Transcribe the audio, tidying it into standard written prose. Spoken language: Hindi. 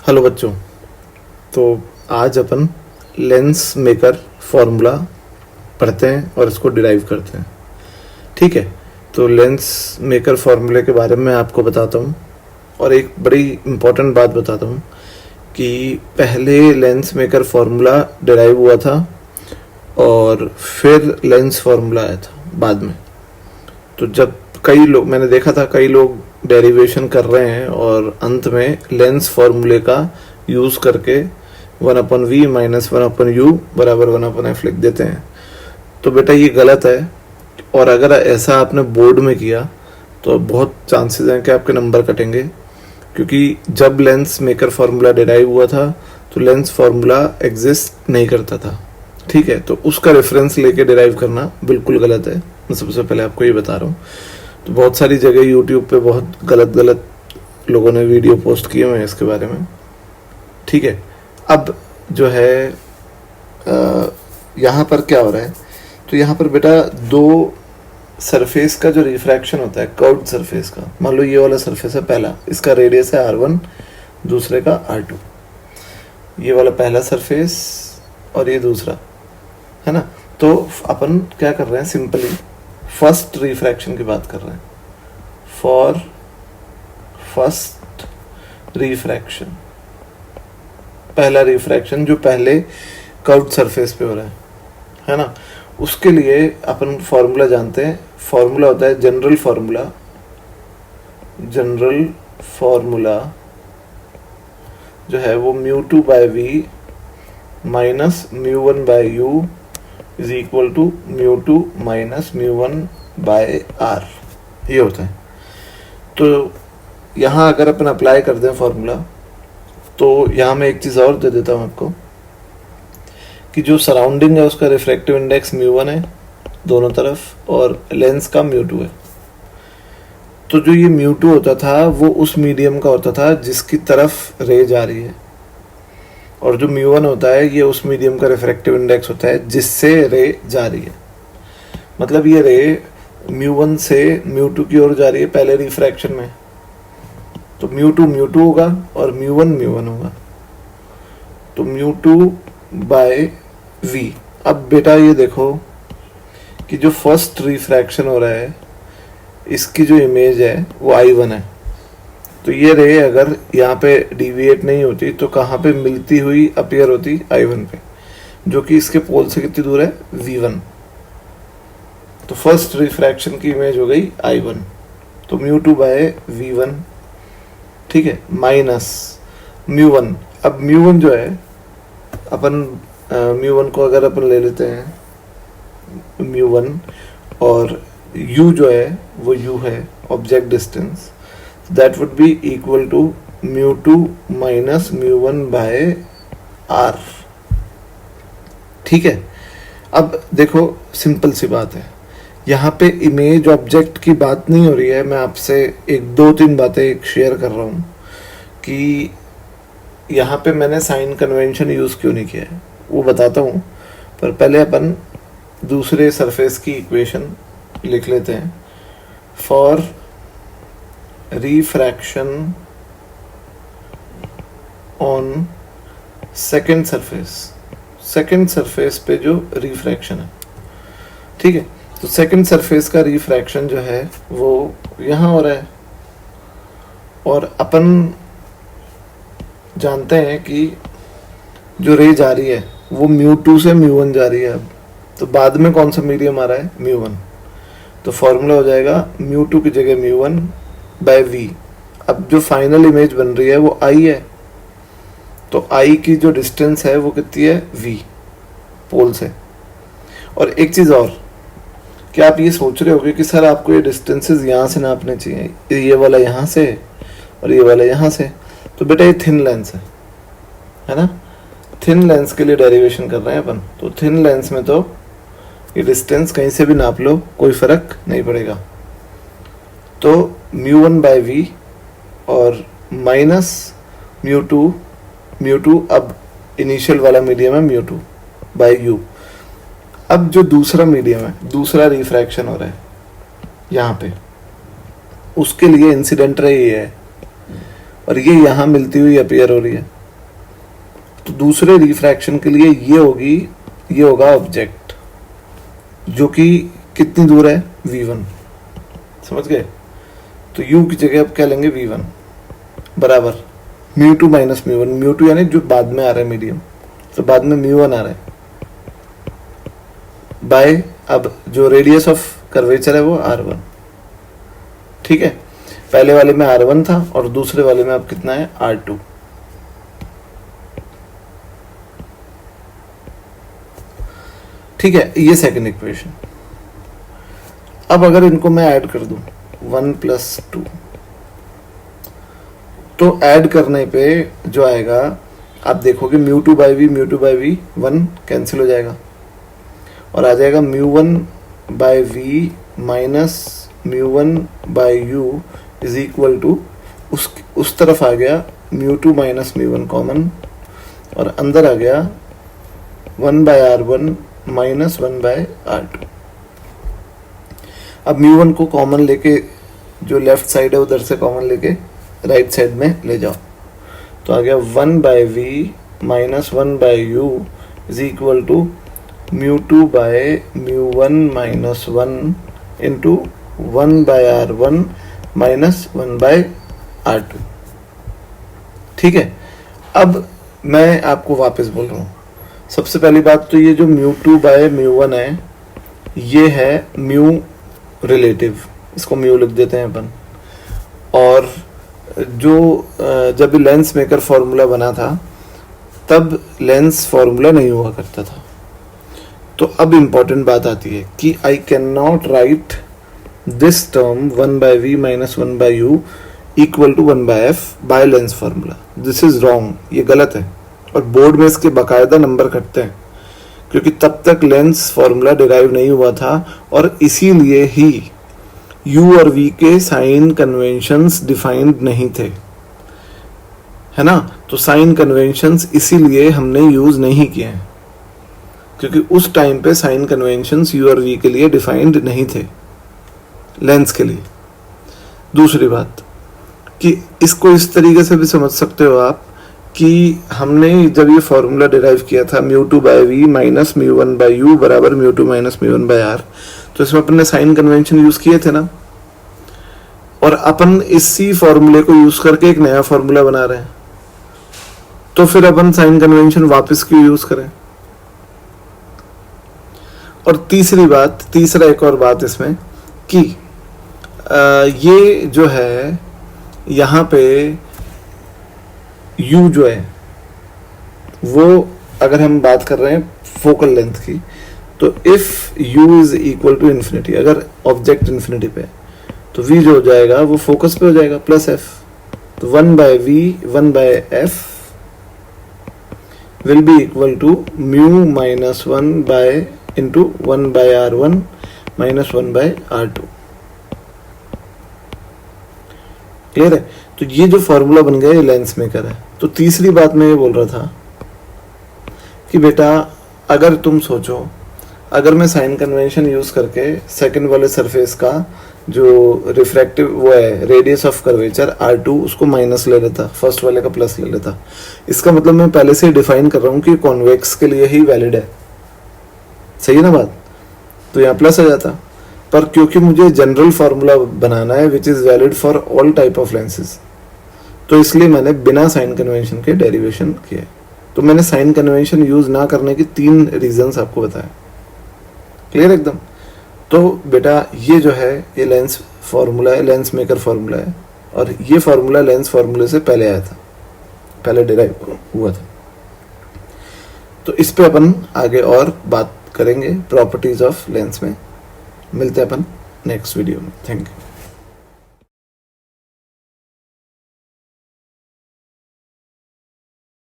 हेलो बच्चों। तो आज अपन लेंस मेकर फॉर्मूला पढ़ते हैं और इसको डिराइव करते हैं। ठीक है, तो लेंस मेकर फॉर्मूले के बारे में आपको बताता हूँ और एक बड़ी इम्पोर्टेंट बात बताता हूँ कि पहले लेंस मेकर फॉर्मूला डिराइव हुआ था और फिर लेंस फॉर्मूला आया था बाद में। तो जब कई लोग, मैंने देखा था कई लोग डेरिवेशन कर रहे हैं और अंत में लेंस फॉर्मूले का यूज़ करके 1/v माइनस 1/u बराबर 1/f लिख देते हैं। तो बेटा ये गलत है, और अगर ऐसा आपने बोर्ड में किया तो बहुत चांसेस हैं कि आपके नंबर कटेंगे, क्योंकि जब लेंस मेकर फॉर्मूला डिराइव हुआ था तो लेंस फॉर्मूला एग्जिस्ट नहीं करता था। ठीक है, तो उसका रेफरेंस लेके डिराइव करना बिल्कुल गलत है। मैं सबसे पहले आपको ये बता रहा हूँ। तो बहुत सारी जगह यूट्यूब पे बहुत गलत लोगों ने वीडियो पोस्ट किए हुए हैं इसके बारे में। ठीक है, अब जो है यहाँ पर क्या हो रहा है, तो यहाँ पर बेटा दो सरफेस का जो रिफ्रैक्शन होता है, कर्व्ड सरफेस का, मान लो ये वाला सरफेस है पहला, इसका रेडियस है r1, दूसरे का r2। ये वाला पहला सरफेस और ये दूसरा है ना। तो अपन क्या कर रहे हैं, सिंपली फर्स्ट रिफ्रैक्शन की बात कर रहे हैं। फॉर फर्स्ट रिफ्रैक्शन, पहला रिफ्रैक्शन जो पहले कर्व्ड सरफेस पे हो रहा है ना, उसके लिए अपन फॉर्मूला जानते हैं। फॉर्मूला होता है जनरल फॉर्मूला जो है वो μ2/v minus μ1/u is equal to μ2 minus μ1/r, ये होता है। तो यहाँ अगर अपन अप्लाई कर दें फॉर्मूला, तो यहाँ मैं एक चीज़ और दे देता हूँ आपको कि जो सराउंडिंग है उसका रिफ्रैक्टिव इंडेक्स μ1 है दोनों तरफ, और लेंस का μ2 है। तो जो ये μ2 होता था वो उस मीडियम का होता था जिसकी तरफ रे जा रही है, और जो μ1 होता है ये उस मीडियम का रिफ्रैक्टिव इंडेक्स होता है जिससे रे जा रही है। मतलब ये रे μ1 से μ2 की ओर जा रही है पहले रिफ्रैक्शन में, तो μ2 होगा और μ1 होगा, तो μ2/v। अब बेटा ये देखो कि जो फर्स्ट रिफ्रैक्शन हो रहा है इसकी जो इमेज है वो I1 है। तो ये रे अगर यहाँ पे डिविएट नहीं होती तो कहाँ पे मिलती हुई अपीयर होती, I1 पे, जो कि इसके पोल से कितनी दूर है, V1। तो फर्स्ट रिफ्रैक्शन की इमेज हो गई I1, तो μ2/v1। ठीक है, माइनस μ1। अब μ1 जो है अपन μ1 को अगर अपन ले लेते हैं μ1, और u जो है वो u है object distance, that would be equal to μ2 minus μ1/r। ठीक है, अब देखो सिंपल सी बात है, यहाँ पे इमेज ऑब्जेक्ट की बात नहीं हो रही है। मैं आपसे एक 2-3 बातें शेयर कर रहा हूँ कि यहाँ पे मैंने साइन कन्वेंशन यूज़ क्यों नहीं किया है वो बताता हूँ, पर पहले अपन दूसरे सरफेस की इक्वेशन लिख लेते हैं। For refraction on second surface पे जो रिफ्रैक्शन है, ठीक है, तो सेकेंड सरफेस का रिफ्रैक्शन जो है वो यहाँ हो रहा है, और अपन जानते हैं कि जो रे जा रही है वो μ2 से μ1 जा रही है। अब तो बाद में कौन सा मीडियम आ रहा है, μ1, तो फॉर्मूला हो जाएगा μ2 की जगह μ1/v। अब जो फाइनल इमेज बन रही है वो I है, तो I की जो डिस्टेंस है वो कितनी है, v, पोल से। और एक चीज़ और, क्या आप ये सोच रहे होगे कि सर आपको ये डिस्टेंसेस यहाँ से नापने चाहिए, ये वाला यहाँ से और ये वाला यहाँ से, तो बेटा ये थिन लेंस है ना। थिन लेंस के लिए डेरिवेशन कर रहे हैं अपन, तो थिन लेंस में तो ये डिस्टेंस कहीं से भी नाप लो कोई फर्क नहीं पड़ेगा। तो μ1/v और माइनस μ2, अब इनिशियल वाला मीडियम है μ2/u। अब जो दूसरा मीडियम है, दूसरा रिफ्रैक्शन हो रहा है यहाँ पे, उसके लिए इंसिडेंट रे ये है और ये यहाँ मिलती हुई अपीयर हो रही है, तो दूसरे रिफ्रैक्शन के लिए ये होगा ऑब्जेक्ट, जो कि कितनी दूर है, v1, समझ गए। तो u की जगह अब क्या लेंगे, v1 बराबर μ2 माइनस μ1, μ2 यानी जो बाद में आ रहा है मीडियम, तो बाद में μ1 आ रहा है, बाय अब जो रेडियस ऑफ कर्वेचर है वो r1, ठीक है। पहले वाले में r1 था और दूसरे वाले में अब कितना है, r2। ठीक है, ये सेकंड इक्वेशन। अब अगर इनको मैं ऐड कर दूं 1 + 2, तो ऐड करने पे जो आएगा आप देखोगे μ2/v 1 कैंसिल हो जाएगा और आ जाएगा μ1/v minus μ1/u is equal to, उस तरफ आ गया μ2 माइनस μ1 कॉमन और अंदर आ गया 1/r1 माइनस 1/r2। अब μ1 को कॉमन लेके, जो लेफ्ट साइड है उधर से कॉमन लेके राइट साइड में ले जाओ, तो आ गया 1/v minus 1/u is equal to μ2/μ1 minus 1 into 1/r1 minus 1/r2। ठीक है, अब मैं आपको वापस बोल रहा हूँ, सबसे पहली बात तो ये जो μ2/μ1 है ये है म्यू रिलेटिव, इसको म्यू लिख देते हैं अपन। और जो जब लेंस मेकर फॉर्मूला बना था तब लेंस फॉर्मूला नहीं हुआ करता था। तो अब इम्पॉर्टेंट बात आती है कि I can not write this term 1/v minus 1/u equal to 1/f by lens formula. This is wrong, ये गलत है और बोर्ड में इसके बाकायदा नंबर कटते हैं, क्योंकि तब तक लेंस फॉर्मूला डिराइव नहीं हुआ था और इसीलिए ही u और v के साइन कन्वेंशंस डिफाइंड नहीं थे, है ना। तो साइन कन्वेंशंस इसीलिए हमने यूज नहीं किए हैं, क्योंकि उस टाइम पे साइन कन्वेंशंस u और v के लिए डिफाइंड नहीं थे लेंस के लिए। दूसरी बात कि इसको इस तरीके से भी समझ सकते हो आप कि हमने जब ये फॉर्मूला डिराइव किया था μ2/v माइनस μ1/u बराबर μ2 माइनस μ1/r, तो इसमें अपन ने साइन कन्वेंशन यूज किए थे ना, और अपन इसी फॉर्मूले को यूज करके एक नया फॉर्मूला बना रहे हैं, तो फिर अपन साइन कन्वेंशन वापस क्यों यूज करें। और तीसरा एक और बात इसमें कि ये जो है यहाँ पे u जो है वो अगर हम बात कर रहे हैं फोकल लेंथ की, तो if u is equal to infinity, अगर ऑब्जेक्ट इन्फिनिटी पे है तो v जो हो जाएगा वो फोकस पे हो जाएगा प्लस f, तो 1/v 1/f will be equal to mu minus 1 into 1/r1 minus 1/r2। Clear है। तो ये जो फॉर्मूला बन गया ये लेंस मेकर है। तो तीसरी बात मैं ये बोल रहा था कि बेटा अगर तुम सोचो, अगर मैं साइन कन्वेंशन यूज करके सेकंड वाले सरफेस का जो रिफ्रैक्टिव वो है रेडियस ऑफ कर्वेचर r2 उसको माइनस ले लेता, फर्स्ट वाले का प्लस ले लेता, इसका मतलब मैं पहले से ही डिफाइन कर रहा हूँ कि कॉन्वेक्स के लिए ही वैलिड है, सही है ना बात। तो यहाँ प्लस आ जाता, पर क्योंकि मुझे जनरल फार्मूला बनाना है which is valid for all type of lenses, तो इसलिए मैंने बिना साइन कन्वेंशन के डेरिवेशन किया। तो मैंने साइन कन्वेंशन यूज ना करने की 3 रीजंस आपको बताया। क्लियर एकदम। तो बेटा ये जो है ये लेंस फार्मूला है, लेंस मेकर फार्मूला है, और ये फार्मूला लेंस फार्मूले से पहले आया था, पहले डिराइव हुआ था। तो इस पे अपन आगे और बात करेंगे प्रॉपर्टीज ऑफ लेंस में। मिलते हैं अपन नेक्स्ट वीडियो में। Thank you.